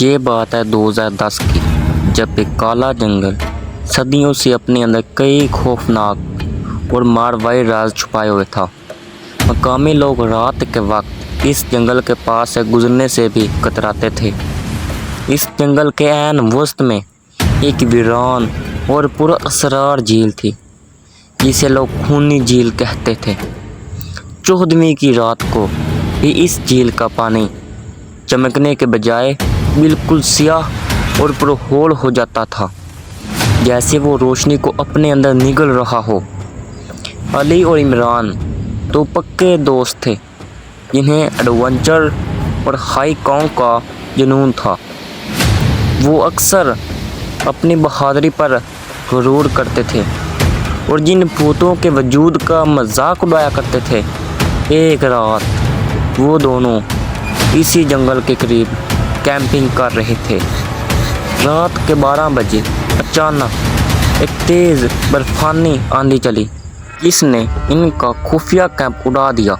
یہ بات ہے 2010 کی، جب ایک کالا جنگل صدیوں سے اپنے اندر کئی خوفناک اور ماروائی راز چھپائے ہوئے تھا۔ مقامی لوگ رات کے وقت اس جنگل کے پاس سے گزرنے سے بھی کتراتے تھے۔ اس جنگل کے عین وسط میں ایک ویران اور پراسرار جھیل تھی، جسے لوگ خونی جھیل کہتے تھے۔ 14ویں کی رات کو بھی اس جھیل کا پانی چمکنے کے بجائے بالکل سیاہ اور پرہول ہو جاتا تھا، جیسے وہ روشنی کو اپنے اندر نگل رہا ہو۔ علی اور عمران تو پکے دوست تھے، جنہیں ایڈونچر اور ہائیکنگ کا جنون تھا۔ وہ اکثر اپنی بہادری پر غرور کرتے تھے اور جن بھوتوں کے وجود کا مذاق اڑایا کرتے تھے۔ ایک رات وہ دونوں اسی جنگل کے قریب کیمپنگ کر رہے تھے۔ رات کے 12 بجے اچانک ایک تیز برفانی آندھی چلی، جس نے ان کا خفیہ کیمپ اڑا دیا۔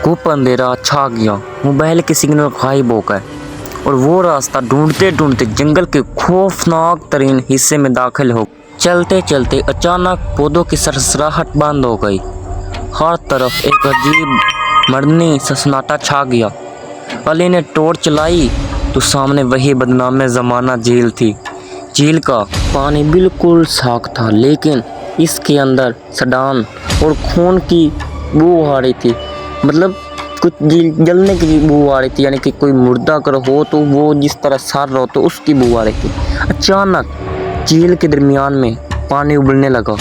گپ اندھیرا چھا گیا، موبائل کے سگنل غائب ہو گئے اور وہ راستہ ڈھونڈتے ڈھونڈتے جنگل کے خوفناک ترین حصے میں داخل ہو گئے۔ چلتے چلتے اچانک پودوں کی سرسراہٹ بند ہو گئی۔ ہر طرف ایک عجیب مرنی سناٹا چھا گیا۔ علی نے ٹارچ چلائی تو سامنے وہی بدنام زمانہ جھیل تھی۔ جھیل کا پانی بالکل صاف تھا، لیکن اس کے اندر سڑان اور خون کی بو آ رہی تھی۔ مطلب کچھ جلنے کی بو آ رہی تھی، یعنی کہ کوئی مردہ اگر ہو تو وہ جس طرح سر رہا ہو تو اس کی بو آ رہی تھی۔ اچانک جھیل کے درمیان میں پانی ابلنے لگا۔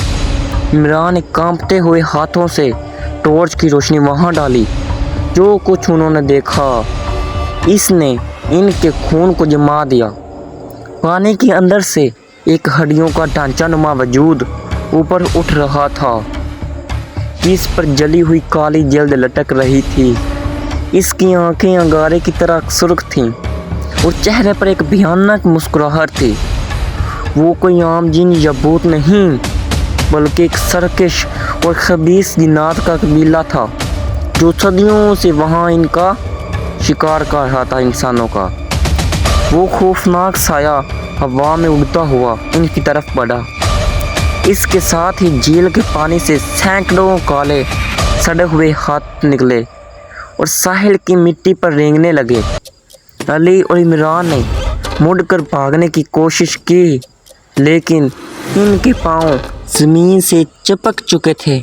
عمران نے کانپتے ہوئے ہاتھوں سے ٹارچ کی روشنی وہاں ڈالی۔ جو کچھ انہوں نے دیکھا، اس نے ان کے خون کو جما دیا۔ پانی کے اندر سے ایک ہڈیوں کا ڈھانچہ نما وجود اوپر اٹھ رہا تھا، جس پر جلی ہوئی کالی جلد لٹک رہی تھی۔ اس کی آنکھیں انگارے کی طرح سرخ تھیں اور چہرے پر ایک بھیانک مسکراہٹ تھی۔ وہ کوئی عام جن یا بھوت نہیں، بلکہ ایک سرکش اور خبیث جنات کا قبیلہ تھا، جو صدیوں سے وہاں ان کا شکار کر رہا تھا انسانوں کا۔ وہ خوفناک سایہ ہوا میں اڑتا ہوا ان کی طرف بڑھا۔ اس کے ساتھ ہی جھیل کے پانی سے سینکڑوں کالے سڑے ہوئے ہاتھ نکلے اور ساحل کی مٹی پر رینگنے لگے۔ علی اور عمران نے مڑ کر بھاگنے کی کوشش کی، لیکن ان کے پاؤں زمین سے چپک چکے تھے۔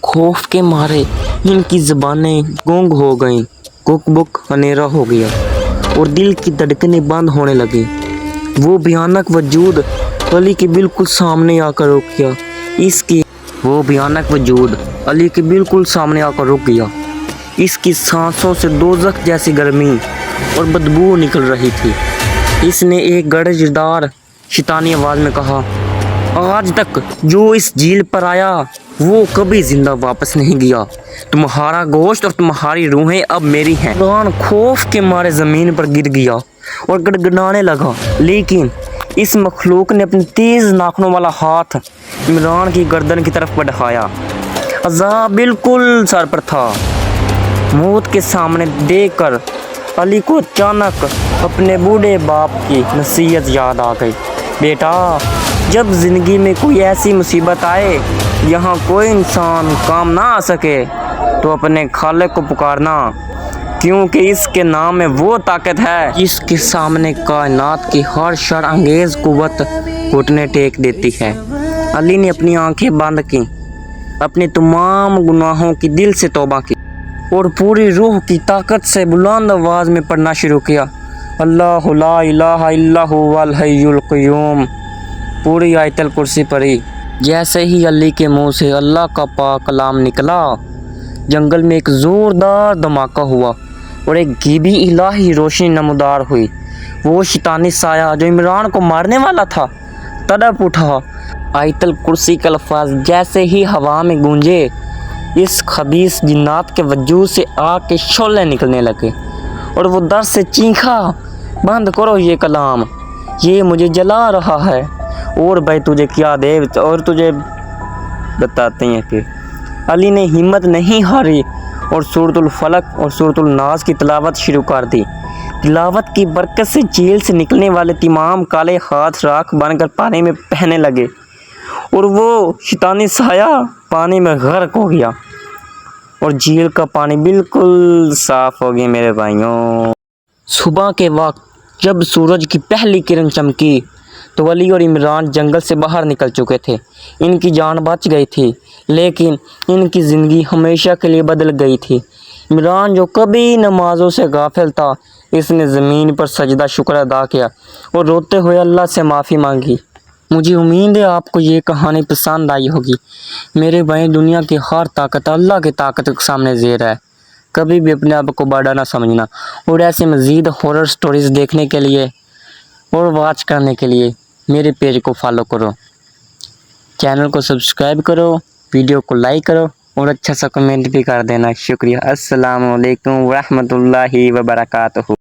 خوف کے مارے ان کی زبانیں گونگ ہو گئیں، کک بک اندھیرا ہو گیا اور دل کی دھڑکنیں بند ہونے لگیں۔ وہ بھیانک وجود علی کے بالکل سامنے آ کر رک گیا۔ اس کی سانسوں سے دوزخ جیسی گرمی اور بدبو نکل رہی تھی۔ اس نے ایک گرجدار شیطانی آواز میں کہا، آج تک جو اس جھیل پر آیا وہ کبھی زندہ واپس نہیں گیا۔ تمہارا گوشت اور تمہاری روحیں اب میری ہیں۔ عمران خوف کے مارے زمین پر گر گیا اور گڑگڑانے لگا، لیکن اس مخلوق نے اپنے تیز ناخنوں والا ہاتھ عمران کی گردن کی طرف بڑھایا۔ عذاب بالکل سر پر تھا۔ موت کے سامنے دیکھ کر علی کو اچانک اپنے بوڑھے باپ کی نصیحت یاد آ گئی، بیٹا، جب زندگی میں کوئی ایسی مصیبت آئے یہاں کوئی انسان کام نہ آ سکے تو اپنے خالق کو پکارنا، کیونکہ اس کے نام میں وہ طاقت ہے جس کے سامنے کائنات کی ہر شر انگیز قوت گھٹنے ٹیک دیتی ہے۔ علی نے اپنی آنکھیں بند کی، اپنے تمام گناہوں کی دل سے توبہ کی اور پوری روح کی طاقت سے بلند آواز میں پڑھنا شروع کیا، اللہ لا الہ الا هو الحی القیوم۔ پوری آیت الکرسی پڑھی۔ جیسے ہی علی کے منہ سے اللہ کا پاک کلام نکلا، جنگل میں ایک زوردار دھماکہ ہوا اور ایک غیبی الہی روشنی نمودار ہوئی۔ وہ شیطانی سایہ جو عمران کو مارنے والا تھا تڑپ اٹھا۔ آیت الکرسی کے الفاظ جیسے ہی ہوا میں گونجے، اس خبیث جنات کے وجود سے آگ کے شعلے نکلنے لگے اور وہ درد سے چیخا، بند کرو یہ کلام، یہ مجھے جلا رہا ہے۔ اور بھائی تجھے کیا دے، اور تجھے بتاتے ہیں کہ علی نے ہمت نہیں ہاری اور سورۃ الفلق اور سورۃ الناس کی تلاوت شروع کر دی۔ تلاوت کی برکت سے جھیل سے نکلنے والے تمام کالے ہاتھ راکھ بن کر پانی میں بہنے لگے اور وہ شیطانی سایہ پانی میں غرق ہو گیا اور جھیل کا پانی بالکل صاف ہو گیا۔ میرے بھائیوں، صبح کے وقت جب سورج کی پہلی کرن چمکی تو علی اور عمران جنگل سے باہر نکل چکے تھے۔ ان کی جان بچ گئی تھی، لیکن ان کی زندگی ہمیشہ کے لیے بدل گئی تھی۔ عمران جو کبھی نمازوں سے غافل تھا، اس نے زمین پر سجدہ شکر ادا کیا اور روتے ہوئے اللہ سے معافی مانگی۔ مجھے امید ہے آپ کو یہ کہانی پسند آئی ہوگی۔ میرے بھائی، دنیا کی ہر طاقت اللہ کی طاقت کے سامنے زیر ہے۔ کبھی بھی اپنے آپ کو بڑا نہ سمجھنا، اور ایسے مزید ہارر سٹوریز دیکھنے کے لیے اور واچ کرنے کے لیے میرے پیج کو فالو کرو، چینل کو سبسکرائب کرو، ویڈیو کو لائک کرو اور اچھا سا کمنٹ بھی کر دینا۔ شکریہ۔ السلام علیکم ورحمۃ اللہ وبرکاتہ۔